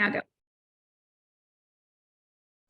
Now go.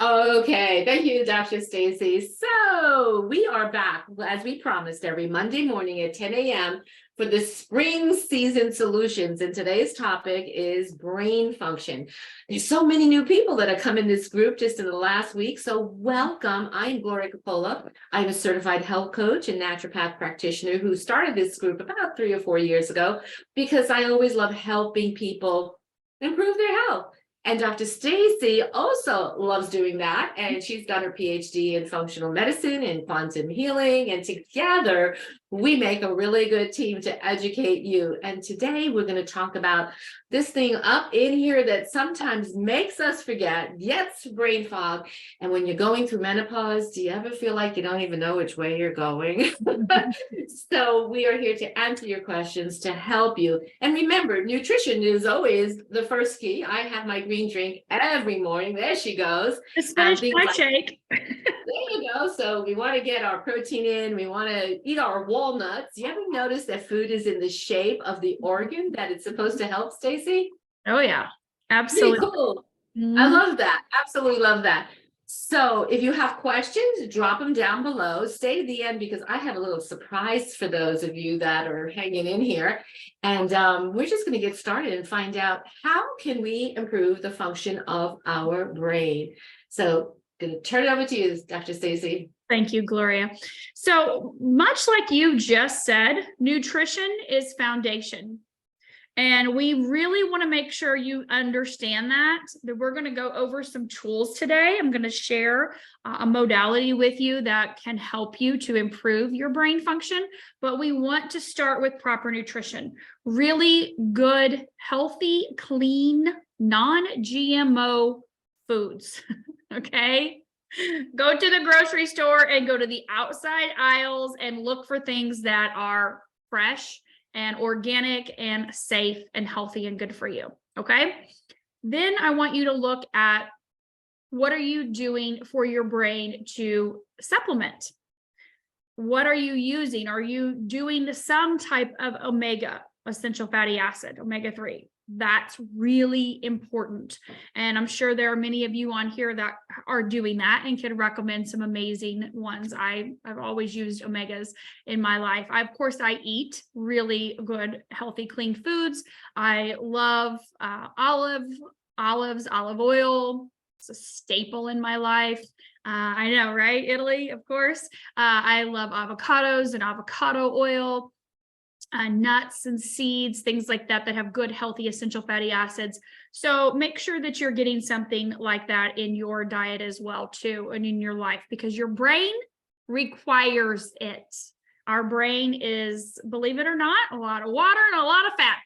Okay, thank you, Dr. Staci. So we are back, as we promised, every Monday morning at 10 a.m. for the spring season solutions. And today's topic is brain function. There's so many new people that have come in this group just in the last week. So welcome. I'm Gloria Coppola. I'm a certified health coach and naturopath practitioner who started this group about 3 or 4 years ago because I always love helping people improve their health. And Dr. Staci also loves doing that. And she's got her PhD in functional medicine and quantum healing. And together, we make a really good team to educate you. And today we're going to talk about this thing up in here that sometimes makes us forget, gets brain fog. And when you're going through menopause, do you ever feel like you don't even know which way you're going? So we are here to answer your questions, to help you. And remember, nutrition is always the first key. I have my green drink every morning. There she goes. Just finished my shake. There you go. So we want to get our protein in. We want to eat our walnuts. You ever notice that food is in the shape of the organ that it's supposed to help, Staci? Oh yeah, absolutely. Pretty cool. I love that. Absolutely love that. So if you have questions, drop them down below. Stay to the end because I have a little surprise for those of you that are hanging in here. And we're just going to get started and find out how can we improve the function of our brain. So I'm going to turn it over to you, Dr. Staci. Thank you, Gloria. So much like you just said, nutrition is foundation. And we really want to make sure you understand that we're going to go over some tools today. I'm going to share a modality with you that can help you to improve your brain function. But we want to start with proper nutrition, really good, healthy, clean, non-GMO foods. Okay. Go to the grocery store and go to the outside aisles and look for things that are fresh and organic and safe and healthy and good for you. Okay. Then I want you to look at what are you doing for your brain to supplement? What are you using? Are you doing some type of omega essential fatty acid, omega-3? That's really important. And I'm sure there are many of you on here that are doing that and can recommend some amazing ones. I've always used omegas in my life. Of course, I eat really good, healthy, clean foods. I love olive oil. It's a staple in my life. I know, right? Italy, of course. I love avocados and avocado oil. Nuts and seeds, things like that, that have good, healthy, essential fatty acids. So make sure that you're getting something like that in your diet as well, too, and in your life, because your brain requires it. Our brain is, believe it or not, a lot of water and a lot of fat.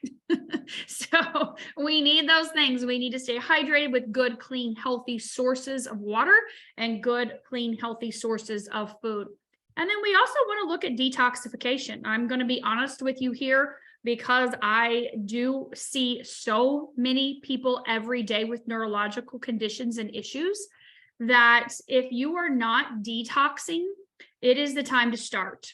So we need those things. We need to stay hydrated with good, clean, healthy sources of water and good, clean, healthy sources of food. And then we also want to look at detoxification. I'm going to be honest with you here because I do see so many people every day with neurological conditions and issues that if you are not detoxing, it is the time to start.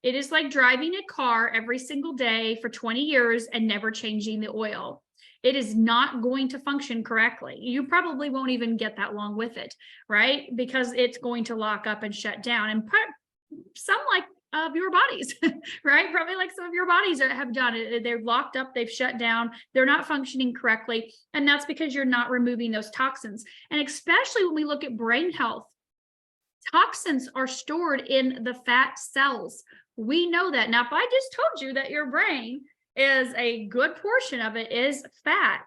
It is like driving a car every single day for 20 years and never changing the oil. It is not going to function correctly. You probably won't even get that long with it, right? Because it's going to lock up and shut down. And some like of your bodies, right? Probably like some of your bodies have done it. They're locked up, they've shut down, they're not functioning correctly. And that's because you're not removing those toxins. And especially when we look at brain health, toxins are stored in the fat cells. We know that. Now, if I just told you that your brain is a good portion of it is fat,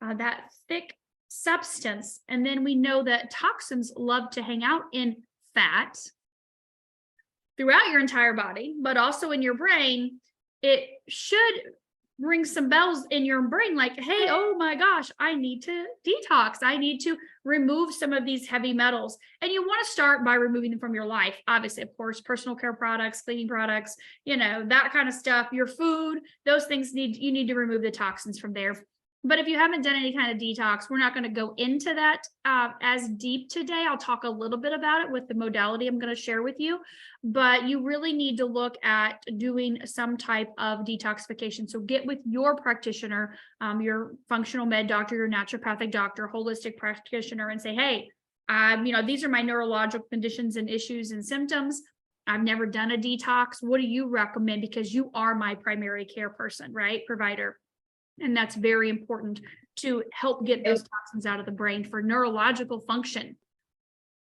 that thick substance, and then we know that toxins love to hang out in fat throughout your entire body, but also in your brain, it should ring some bells in your brain like, hey, oh my gosh, I need to detox. I need to remove some of these heavy metals. And you want to start by removing them from your life. Obviously, of course, personal care products, cleaning products, that kind of stuff, your food, those things you need to remove the toxins from there. But if you haven't done any kind of detox, we're not going to go into that as deep today. I'll talk a little bit about it with the modality I'm going to share with you, but you really need to look at doing some type of detoxification. So get with your practitioner, your functional med doctor, your naturopathic doctor, holistic practitioner, and say, hey, these are my neurological conditions and issues and symptoms. I've never done a detox. What do you recommend? Because you are my primary care person, right? Provider. And that's very important to help get those toxins out of the brain for neurological function.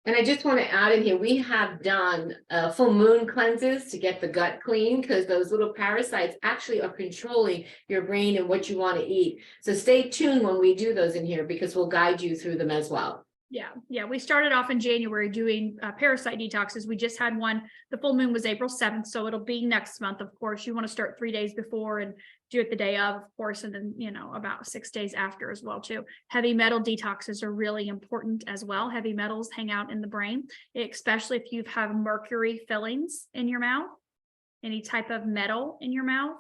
And I just want to add in here, we have done full moon cleanses to get the gut clean, because those little parasites actually are controlling your brain and what you want to eat. So stay tuned when we do those in here, because we'll guide you through them as well. Yeah. We started off in January doing parasite detoxes. We just had one. The full moon was April 7th. So it'll be next month. Of course, you want to start 3 days before and do it the day of course. And then, about 6 days after as well, too. Heavy metal detoxes are really important as well. Heavy metals hang out in the brain, especially if you have mercury fillings in your mouth, any type of metal in your mouth.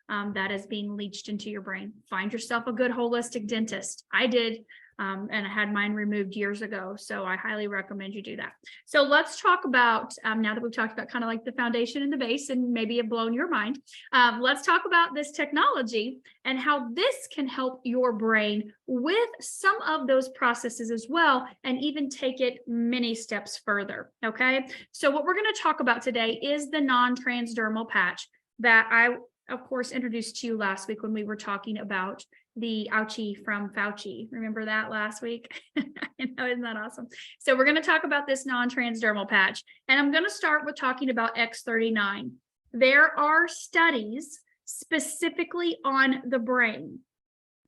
That is being leached into your brain. Find yourself a good holistic dentist. I did. And I had mine removed years ago. So I highly recommend you do that. So let's talk about, now that we've talked about kind of like the foundation and the base and maybe have blown your mind, let's talk about this technology and how this can help your brain with some of those processes as well, and even take it many steps further. Okay. So what we're going to talk about today is the non-transdermal patch that I, of course, introduced to you last week when we were talking about the ouchie from Fauci. Remember that last week? Isn't that awesome? So we're going to talk about this non-transdermal patch, and I'm going to start with talking about X39. There are studies specifically on the brain,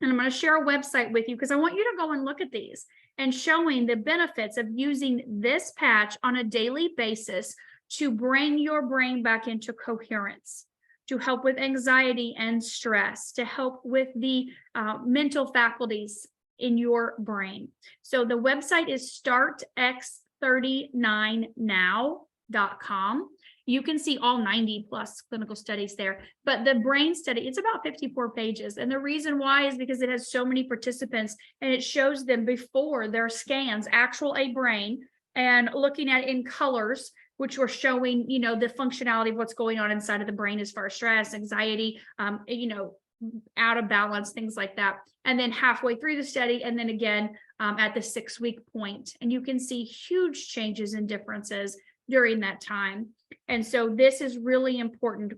and I'm going to share a website with you because I want you to go and look at these and showing the benefits of using this patch on a daily basis to bring your brain back into coherence, to help with anxiety and stress, to help with the mental faculties in your brain. So the website is startx39now.com. You can see all 90 plus clinical studies there, but the brain study, it's about 54 pages. And the reason why is because it has so many participants and it shows them before their scans, actual a brain, and looking at it in colors, which were showing, the functionality of what's going on inside of the brain as far as stress, anxiety, out of balance, things like that. And then halfway through the study, and then again at the 6-week point. And you can see huge changes and differences during that time. And so this is really important.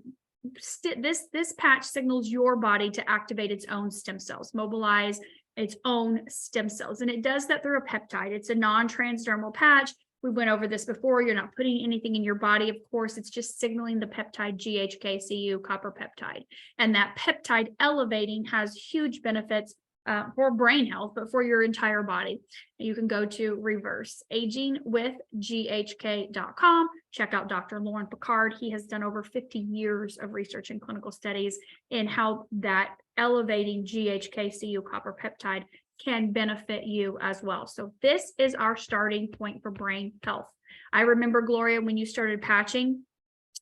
This patch signals your body to activate its own stem cells, mobilize its own stem cells. And it does that through a peptide. It's a non-transdermal patch. We went over this before. You're not putting anything in your body. Of course, it's just signaling the peptide GHKCU copper peptide. And that peptide elevating has huge benefits for brain health, but for your entire body. You can go to reverseagingwithghk.com. Check out Dr. Lauren Picard. He has done over 50 years of research and clinical studies in how that elevating GHKCU copper peptide can benefit you as well. So this is our starting point for brain health. I remember, Gloria, when you started patching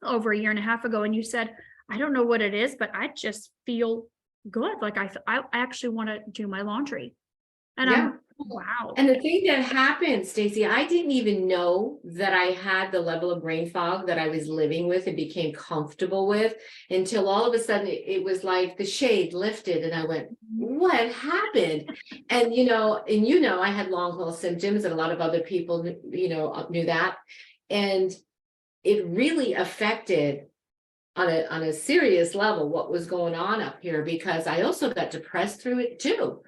over a year and a half ago, and you said, I don't know what it is, but I just feel good. Like I actually want to do my laundry. And Yeah. wow. And the thing that happened, Staci, I didn't even know that I had the level of brain fog that I was living with and became comfortable with until all of a sudden it was like the shade lifted and I went, what happened? And, I had long haul symptoms and a lot of other people, knew that. And it really affected on a serious level what was going on up here, because I also got depressed through it too.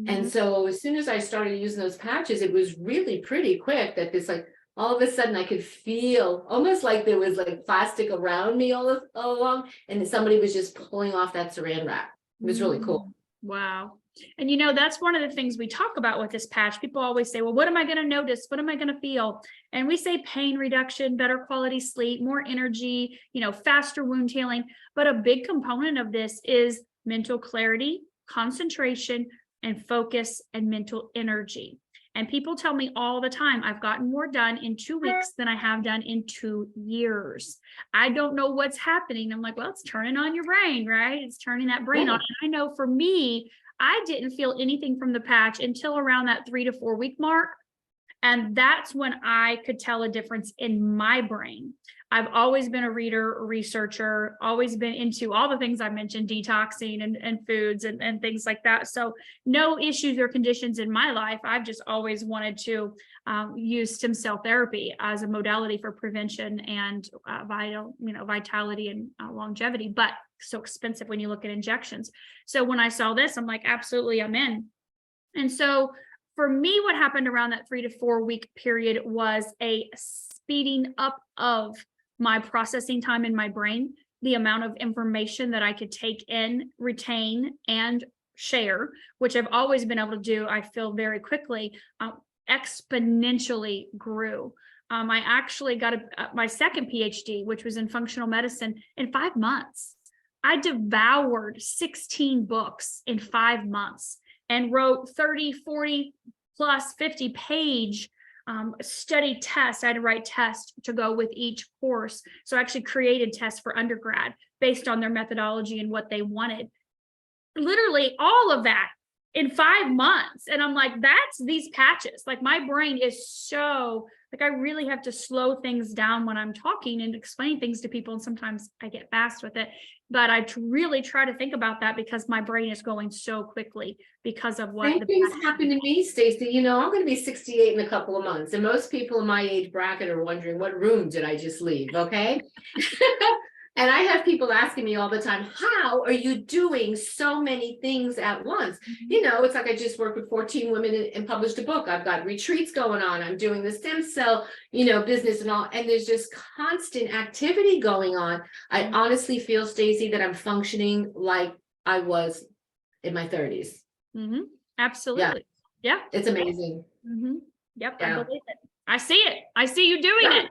And so as soon as I started using those patches, it was really pretty quick that this, like, all of a sudden I could feel almost like there was like plastic around me all along, and somebody was just pulling off that saran wrap. It was really cool. Wow. And that's one of the things we talk about with this patch. People always say, well, what am I going to notice? What am I going to feel? And we say pain reduction, better quality sleep, more energy, faster wound healing. But a big component of this is mental clarity, concentration, and focus and mental energy. And people tell me all the time, I've gotten more done in 2 weeks than I have done in 2 years. I don't know what's happening. I'm like, well, it's turning on your brain, right? It's turning that brain on. And I know for me, I didn't feel anything from the patch until around that 3 to 4 week mark. And that's when I could tell a difference in my brain. I've always been a reader, a researcher, always been into all the things I mentioned, detoxing and foods and things like that. So no issues or conditions in my life. I've just always wanted to use stem cell therapy as a modality for prevention and vitality and longevity, but so expensive when you look at injections. So when I saw this, I'm like, absolutely, I'm in. And so for me, what happened around that 3 to 4 week period was a speeding up of my processing time in my brain, the amount of information that I could take in, retain, and share, which I've always been able to do, I feel very quickly, exponentially grew. I actually got my second PhD, which was in functional medicine, in 5 months. I devoured 16 books in 5 months and wrote 30, 40 plus 50 page study tests. I had to write tests to go with each course. So I actually created tests for undergrad based on their methodology and what they wanted. Literally all of that in 5 months. And I'm like, that's these patches. Like my brain is so, like I really have to slow things down when I'm talking and explaining things to people. And sometimes I get fast with it, but I really try to think about that because my brain is going so quickly because of what Same things happen to me, Stacy. You know, I'm going to be 68 in a couple of months, and most people in my age bracket are wondering, what room did I just leave? Okay. And I have people asking me all the time, how are you doing so many things at once? You know, it's like I just worked with 14 women and published a book. I've got retreats going on. I'm doing the stem cell, business and all. And there's just constant activity going on. I honestly feel, Stacy, that I'm functioning like I was in my 30s. Mm-hmm. Absolutely. Yeah. It's amazing. Mm-hmm. Yep. Yeah. I believe it. I see it. I see you doing it.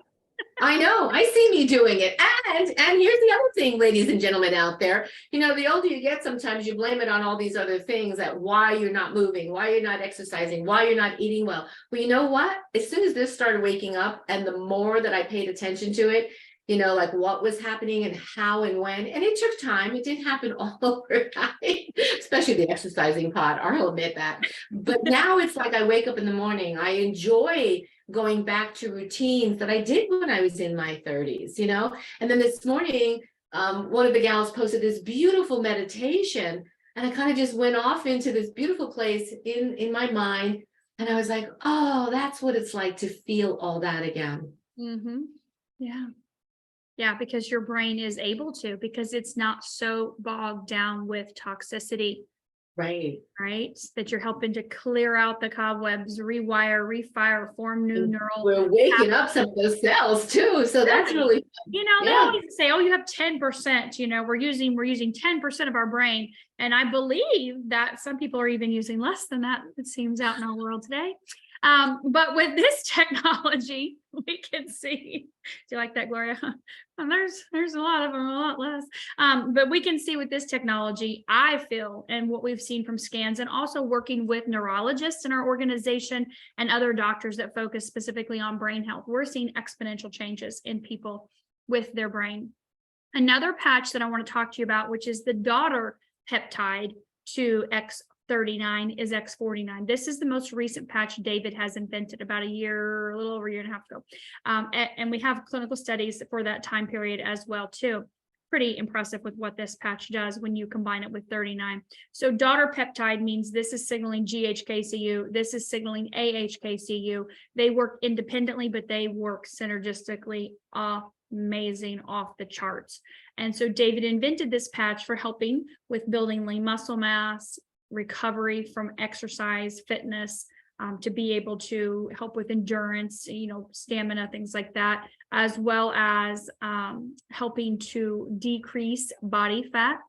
I know, I see me doing it. And here's the other thing, ladies and gentlemen out there, the older you get, sometimes you blame it on all these other things, that why you're not moving, why you're not exercising, why you're not eating well. Well, you know what? As soon as this started waking up and the more that I paid attention to it, like what was happening and how and when, and it took time. It didn't happen all overnight, especially the exercising part. I'll admit that. But now it's like I wake up in the morning. I enjoy going back to routines that I did when I was in my 30s, and then this morning, one of the gals posted this beautiful meditation, and I kind of just went off into this beautiful place in my mind. And I was like, oh, that's what it's like to feel all that again. Mm-hmm. Yeah. Yeah, because your brain is able to, because it's not so bogged down with toxicity. Right. That you're helping to clear out the cobwebs, rewire, refire, form new neural. We're waking up some of those cells too. So that's really, they always say, oh, you have 10%, we're using 10% of our brain. And I believe that some people are even using less than that. It seems out in our world today. But with this technology, we can see, do you like that, Gloria? There's a lot of them, a lot less. But we can see with this technology, I feel, and what we've seen from scans, and also working with neurologists in our organization and other doctors that focus specifically on brain health, we're seeing exponential changes in people with their brain. Another patch that I want to talk to you about, which is the daughter peptide to X39, is X49. This is the most recent patch David has invented about a little over a year and a half ago. And we have clinical studies for that time period as well too. Pretty impressive with what this patch does when you combine it with 39. So daughter peptide means this is signaling GHKCU, this is signaling AHKCU. They work independently, but they work synergistically. Amazing, off the charts. And so David invented this patch for helping with building lean muscle mass, recovery from exercise, fitness, to be able to help with endurance, stamina, things like that, as well as helping to decrease body fat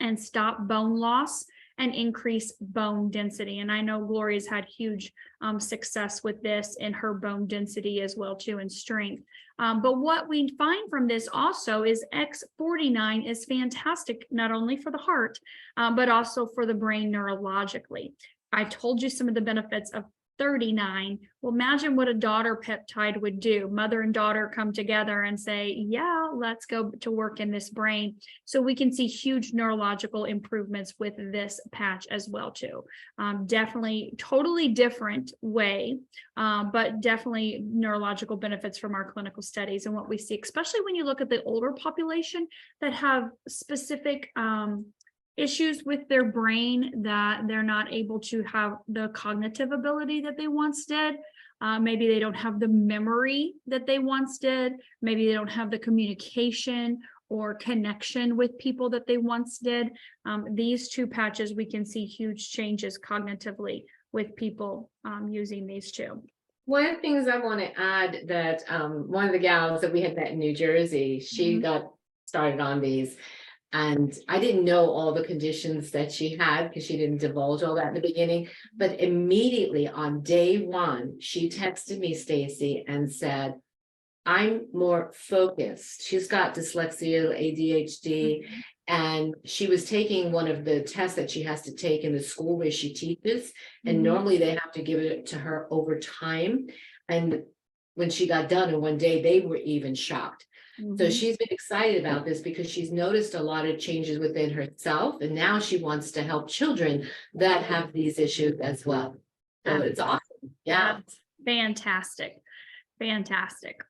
and stop bone loss and increase bone density. And I know Gloria's had huge success with this in her bone density as well too, and strength. But what we find from this also is X49 is fantastic, not only for the heart, but also for the brain neurologically. I told you some of the benefits of X39. Well, imagine what a daughter peptide would do. Mother and daughter come together and say, yeah, let's go to work in this brain. So we can see huge neurological improvements with this patch as well too. Definitely totally different way, but definitely neurological benefits from our clinical studies and what we see, especially when you look at the older population that have specific issues with their brain, that they're not able to have the cognitive ability that they once did. Maybe they don't have the memory that they once did. Maybe they don't have the communication or connection with people that they once did. These two patches, we can see huge changes cognitively with people using these two. One of the things I want to add that one of the gals that we had met in New Jersey, she got started on these. And I didn't know all the conditions that she had because she didn't divulge all that in the beginning. But immediately on day one, she texted me, Stacy, and said, I'm more focused. She's got dyslexia, ADHD, and she was taking one of the tests that she has to take in the school where she teaches. And normally they have to give it to her over time. And when she got done in one day, they were even shocked. So she's been excited about this because she's noticed a lot of changes within herself, and now she wants to help children that have these issues as well. So it's awesome. Yeah. Fantastic. Fantastic.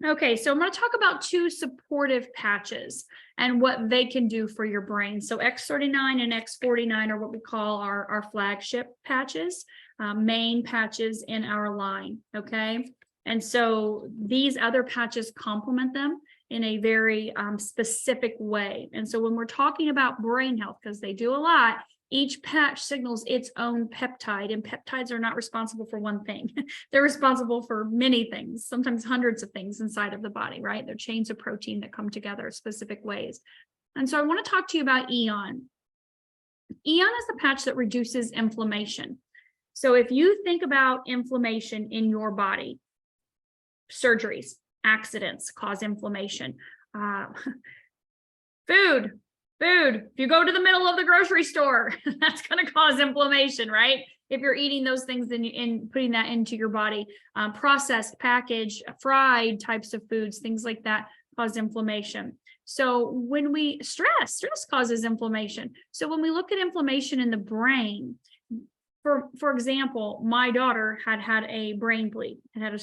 Okay, so I'm going to talk about two supportive patches and what they can do for your brain. So X39 and X49 are what we call our flagship patches, main patches in our line. Okay. And so these other patches complement them in a very specific way. And so when we're talking about brain health, because they do a lot, each patch signals its own peptide, and peptides are not responsible for one thing. They're responsible for many things, sometimes hundreds of things inside of the body, right? They're chains of protein that come together specific ways. And so I want to talk to you about Eon. Eon is the patch that reduces inflammation. So if you think about inflammation in your body, surgeries, accidents cause inflammation. Food. If you go to the middle of the grocery store, that's going to cause inflammation, right? If you're eating those things and putting that into your body, processed, packaged, fried types of foods, things like that cause inflammation. So when stress causes inflammation. So when we look at inflammation in the brain, for example, my daughter had a brain bleed, had a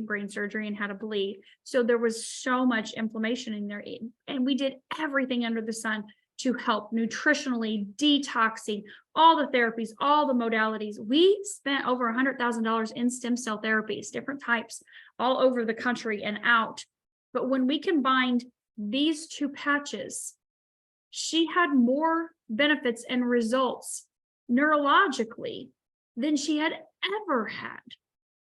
brain surgery, and had a bleed. So there was so much inflammation in there. And we did everything under the sun to help nutritionally, detoxing, all the therapies, all the modalities. We spent over $100,000 in stem cell therapies, different types, all over the country and out. But when we combined these two patches, she had more benefits and results neurologically than she had ever had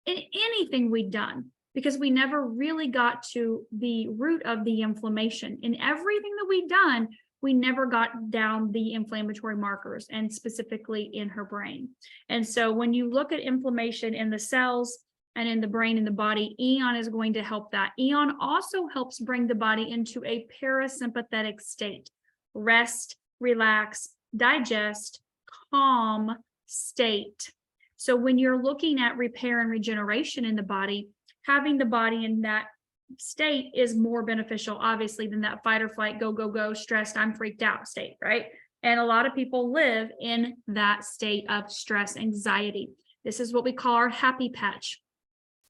in anything we'd done, because we never really got to the root of the inflammation. In everything that we'd done, we never got down the inflammatory markers, and specifically in her brain. And so when you look at inflammation in the cells and in the brain and the body, Eon is going to help that. Eon also helps bring the body into a parasympathetic state, rest, relax, digest, calm state. So when you're looking at repair and regeneration in the body, having the body in that state is more beneficial, obviously, than that fight or flight, go, stressed, I'm freaked out state, right? And a lot of people live in that state of stress, anxiety. This is what we call our happy patch.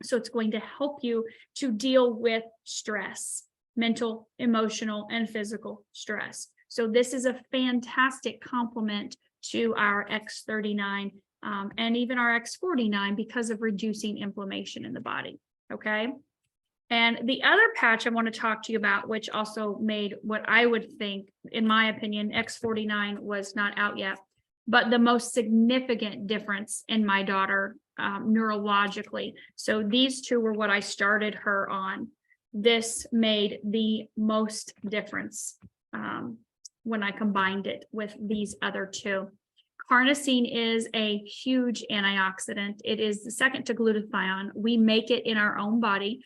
So it's going to help you to deal with stress, mental, emotional, and physical stress. So this is a fantastic complement to our X39 and even our X49 because of reducing inflammation in the body. Okay. And the other patch I want to talk to you about, which also made what I would think, in my opinion, X49 was not out yet, but the most significant difference in my daughter neurologically. So these two were what I started her on. This made the most difference when I combined it with these other two. Carnosine is a huge antioxidant. It is the second to glutathione. We make it in our own body.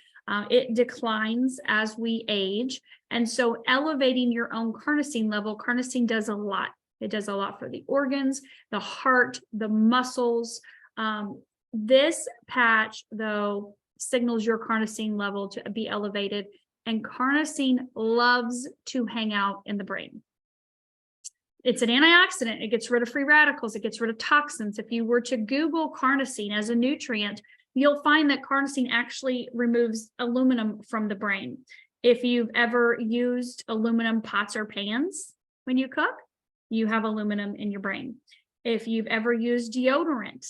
It declines as we age. And so elevating your own carnosine level, carnosine does a lot. It does a lot for the organs, the heart, the muscles, This patch, though, signals your carnosine level to be elevated, and carnosine loves to hang out in the brain. It's an antioxidant. It gets rid of free radicals. It gets rid of toxins. If you were to Google carnosine as a nutrient, you'll find that carnosine actually removes aluminum from the brain. If you've ever used aluminum pots or pans when you cook, you have aluminum in your brain. If you've ever used deodorant,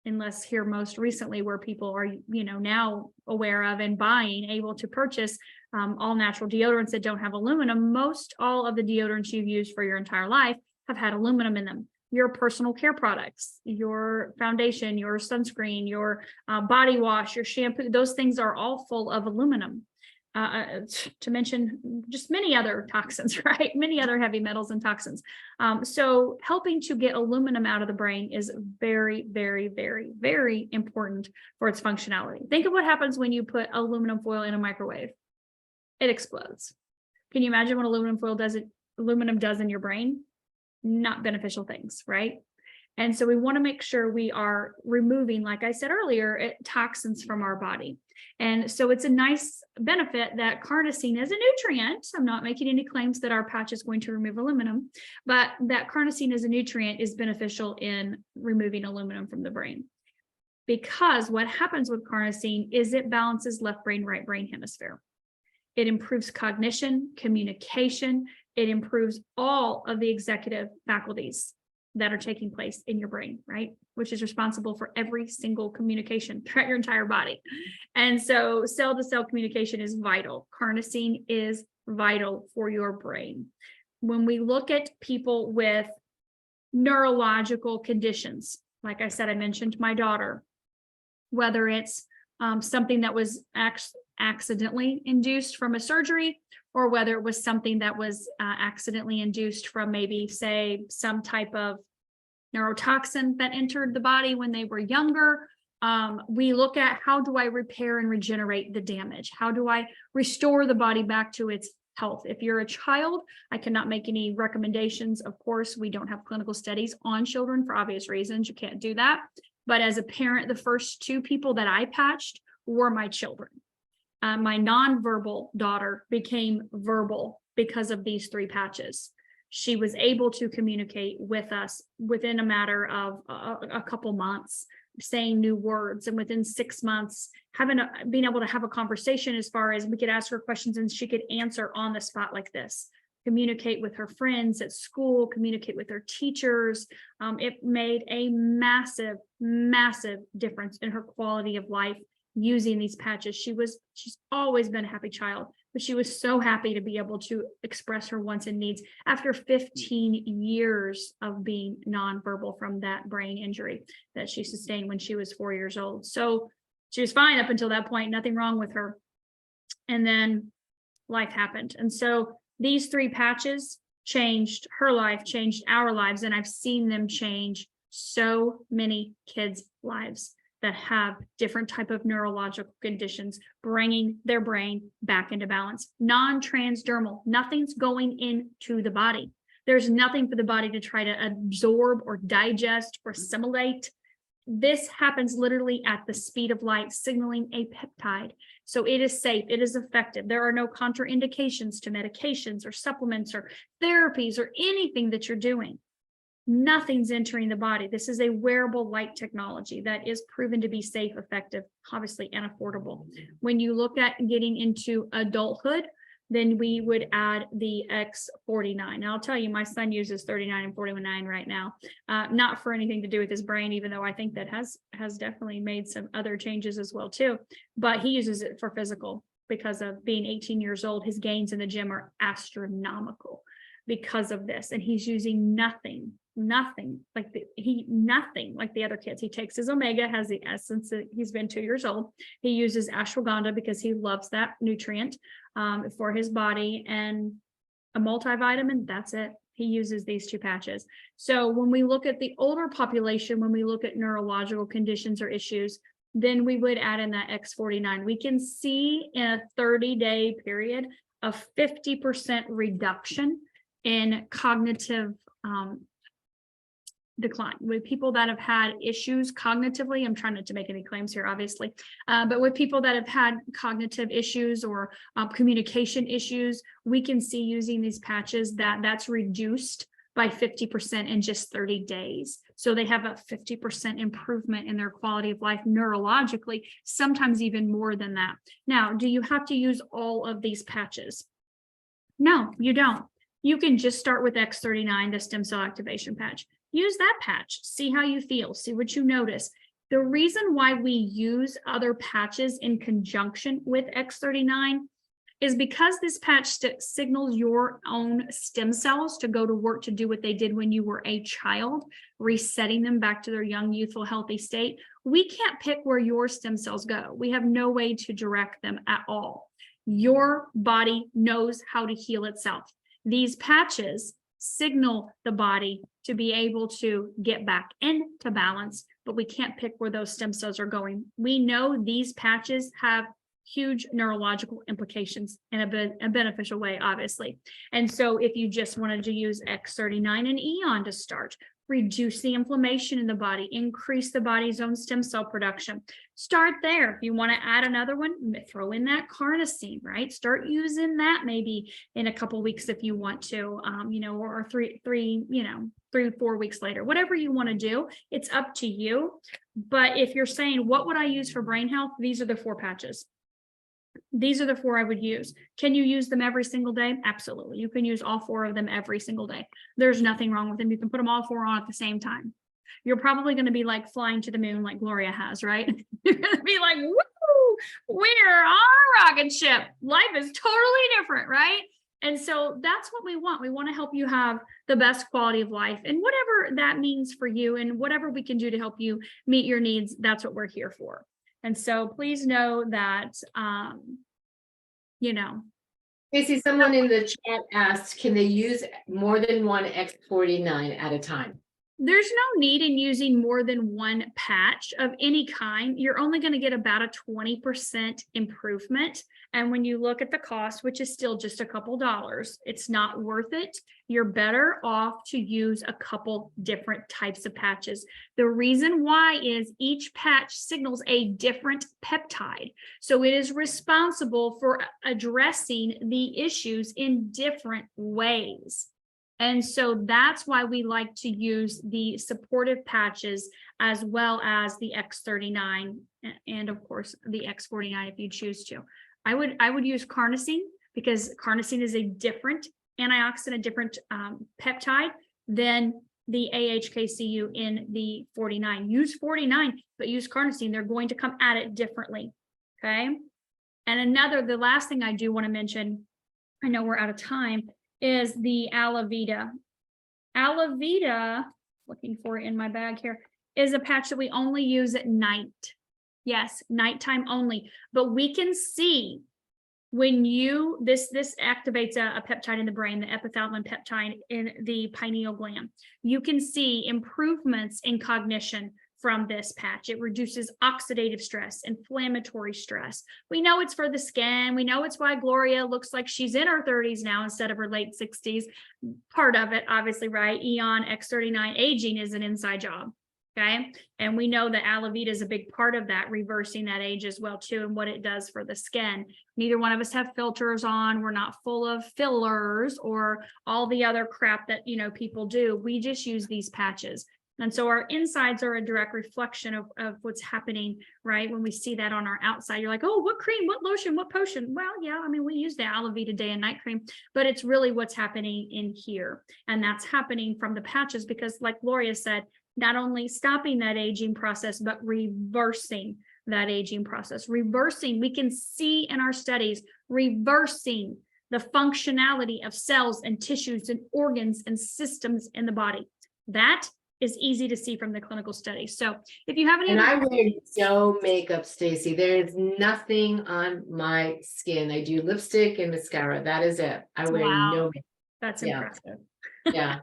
unless here most recently where people are, now aware of and able to purchase all natural deodorants that don't have aluminum, most all of the deodorants you've used for your entire life have had aluminum in them. Your personal care products, your foundation, your sunscreen, your body wash, your shampoo, those things are all full of aluminum. To mention just many other toxins, right? Many other heavy metals and toxins. So helping to get aluminum out of the brain is very, very, very, very important for its functionality. Think of what happens when you put aluminum foil in a microwave. It explodes. Can you imagine what aluminum does in your brain? Not beneficial things, right? And so we want to make sure we are removing, like I said earlier, toxins from our body. And so it's a nice benefit that carnosine as a nutrient, I'm not making any claims that our patch is going to remove aluminum, but that carnosine as a nutrient is beneficial in removing aluminum from the brain. Because what happens with carnosine is it balances left brain, right brain hemisphere. It improves cognition, communication. It improves all of the executive faculties that are taking place in your brain, right? Which is responsible for every single communication throughout your entire body. And so cell-to-cell communication is vital. Carnosine is vital for your brain. When we look at people with neurological conditions, like I said, I mentioned my daughter, whether it's something that was accidentally induced from a surgery, or whether it was something that was accidentally induced from maybe, say, some type of neurotoxin that entered the body when they were younger. We look at, how do I repair and regenerate the damage? How do I restore the body back to its health? If you're a child, I cannot make any recommendations. Of course, we don't have clinical studies on children for obvious reasons. You can't do that. But as a parent, the first two people that I patched were my children. My nonverbal daughter became verbal because of these three patches. She was able to communicate with us within a matter of a couple months, saying new words, and within 6 months, being able to have a conversation, as far as we could ask her questions and she could answer on the spot like this. Communicate with her friends at school, communicate with her teachers. It made a massive, massive difference in her quality of life using these patches. She's always been a happy child, but she was so happy to be able to express her wants and needs after 15 years of being nonverbal from that brain injury that she sustained when she was 4 years old. So she was fine up until that point, nothing wrong with her. And then life happened. And so these three patches changed her life, changed our lives, and I've seen them change so many kids' lives that have different type of neurological conditions, bringing their brain back into balance. Non-transdermal, nothing's going into the body. There's nothing for the body to try to absorb or digest or assimilate. This happens literally at the speed of light, signaling a peptide. So it is safe, it is effective. There are no contraindications to medications or supplements or therapies or anything that you're doing. Nothing's entering the body. This is a wearable light technology that is proven to be safe, effective, obviously, and affordable. When you look at getting into adulthood, then we would add the X49. And I'll tell you, my son uses 39 and 49 right now, not for anything to do with his brain, even though I think that has definitely made some other changes as well too. But he uses it for physical because of being 18 years old. His gains in the gym are astronomical because of this, and he's using nothing like the other kids. He takes his omega, has the essence. He's been 2 years old. He uses ashwagandha because he loves that nutrient for his body, and a multivitamin. That's it. He uses these two patches. So when we look at the older population, when we look at neurological conditions or issues, then we would add in that X49. We can see in a 30-day period a 50% reduction in cognitive decline. With people that have had issues cognitively, I'm trying not to make any claims here, obviously, but with people that have had cognitive issues or communication issues, we can see using these patches that's reduced by 50% in just 30 days. So they have a 50% improvement in their quality of life neurologically, sometimes even more than that. Now, do you have to use all of these patches? No, you don't. You can just start with X39, the stem cell activation patch. Use that patch, see how you feel, see what you notice. The reason why we use other patches in conjunction with X39 is because this patch signals your own stem cells to go to work to do what they did when you were a child, resetting them back to their young, youthful, healthy state. We can't pick where your stem cells go. We have no way to direct them at all. Your body knows how to heal itself. These patches signal the body to be able to get back into balance, but we can't pick where those stem cells are going. We know these patches have huge neurological implications in a beneficial way, obviously. And so if you just wanted to use X39 and Eon to start, reduce the inflammation in the body, increase the body's own stem cell production, start there. If you want to add another one, throw in that Carnosine, right? Start using that maybe in a couple weeks if you want to, or 3-4 weeks later, whatever you want to do, it's up to you. But if you're saying, what would I use for brain health? These are the 4 patches. These are the 4 I would use. Can you use them every single day? Absolutely. You can use all 4 of them every single day. There's nothing wrong with them. You can put them all 4 on at the same time. You're probably going to be like flying to the moon like Gloria has, right? You're going to be like, woo, we're on a rocket ship. Life is totally different, right? And so that's what we want. We want to help you have the best quality of life, and whatever that means for you and whatever we can do to help you meet your needs, that's what we're here for. And so please know that, Stacy, someone in the chat asked, can they use more than one X49 at a time? There's no need in using more than one patch of any kind. You're only going to get about a 20% improvement. And when you look at the cost, which is still just a couple dollars, it's not worth it. You're better off to use a couple different types of patches. The reason why is each patch signals a different peptide. So it is responsible for addressing the issues in different ways. And so that's why we like to use the supportive patches as well as the X39 and of course the X49 if you choose to. I would use Carnosine because Carnosine is a different antioxidant, a different peptide than the AHKCU in the 49. Use 49, but use Carnosine. They're going to come at it differently. Okay. And the last thing I do want to mention, I know we're out of time, is the Alavida. Alavida, looking for it in my bag here, is a patch that we only use at night. Yes, nighttime only. But we can see when this activates a peptide in the brain, the epithalamin peptide in the pineal gland. You can see improvements in cognition from this patch. It reduces oxidative stress, inflammatory stress. We know it's for the skin. We know it's why Gloria looks like she's in her 30s now instead of her late 60s. Part of it, obviously, right? Eon, X39, aging is an inside job. Okay. And we know that Alavida is a big part of that, reversing that age as well, too, and what it does for the skin. Neither one of us have filters on. We're not full of fillers or all the other crap that, people do. We just use these patches. And so our insides are a direct reflection of what's happening, right? When we see that on our outside, you're like, oh, what cream, what lotion, what potion? Well, yeah, we use the Alavida day and night cream, but it's really what's happening in here. And that's happening from the patches because like Gloria said, not only stopping that aging process, but reversing that aging process. Reversing, we can see in our studies, reversing the functionality of cells and tissues and organs and systems in the body. That is easy to see from the clinical study. So if you have any— And I wear no makeup, Stacy. There is nothing on my skin. I do lipstick and mascara. That is it. I wear no makeup. That's impressive. Yeah.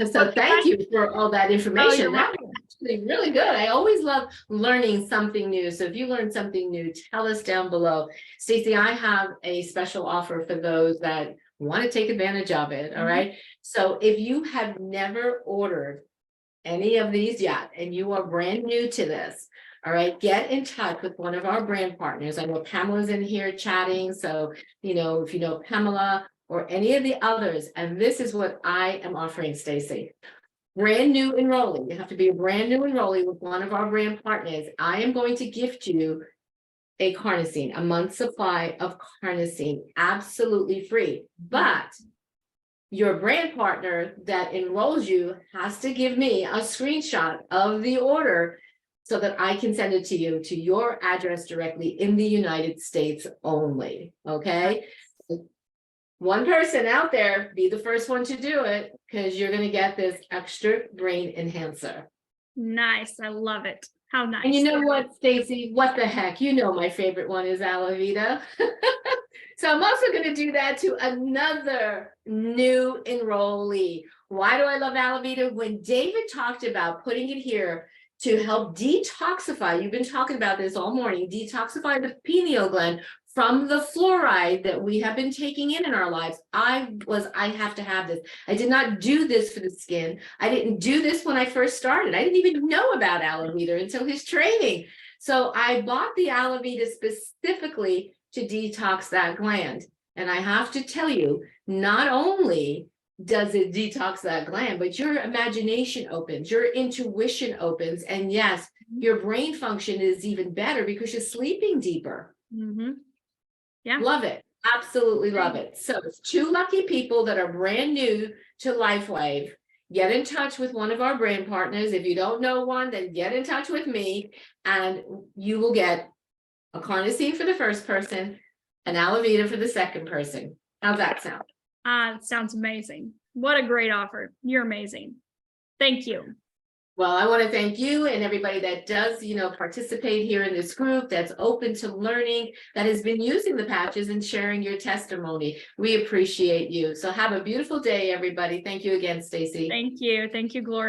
So thank you for all that information. That was actually really good. I always love learning something new. So if you learned something new, tell us down below. Stacy, I have a special offer for those that want to take advantage of it. All right. So if you have never ordered any of these yet, and you are brand new to this, all right, get in touch with one of our brand partners. I know Pamela's in here chatting, so if you know Pamela or any of the others, and this is what I am offering, Staci. Brand new enrollee, you have to be a brand new enrollee with one of our brand partners. I am going to gift you a Carnosine, a month's supply of Carnosine, absolutely free. But your brand partner that enrolls you has to give me a screenshot of the order so that I can send it to you to your address directly in the United States only. Okay. One person out there, be the first one to do it, because you're going to get this extra brain enhancer. Nice. I love it. How nice. And you know what, Staci? What the heck? You know my favorite one is Alavida. So I'm also going to do that to another new enrollee. Why do I love Alavida? When David talked about putting it here to help detoxify, you've been talking about this all morning, detoxify the pineal gland from the fluoride that we have been taking in our lives. I have to have this. I did not do this for the skin. I didn't do this when I first started. I didn't even know about Alavida until his training. So I bought the Alavida specifically to detox that gland. And I have to tell you, not only does it detox that gland, but your imagination opens, your intuition opens, and yes, your brain function is even better because you're sleeping deeper. Mm-hmm. Yeah. Love it. Absolutely love it. So it's 2 lucky people that are brand new to LifeWave. Get in touch with one of our brand partners. If you don't know one, then get in touch with me and you will get a Carnosine for the first person, an Alavida for the second person. How's that sound? It sounds amazing. What a great offer. You're amazing. Thank you. Well, I want to thank you and everybody that does, participate here in this group, that's open to learning, that has been using the patches and sharing your testimony. We appreciate you. So have a beautiful day, everybody. Thank you again, Staci. Thank you. Thank you, Gloria.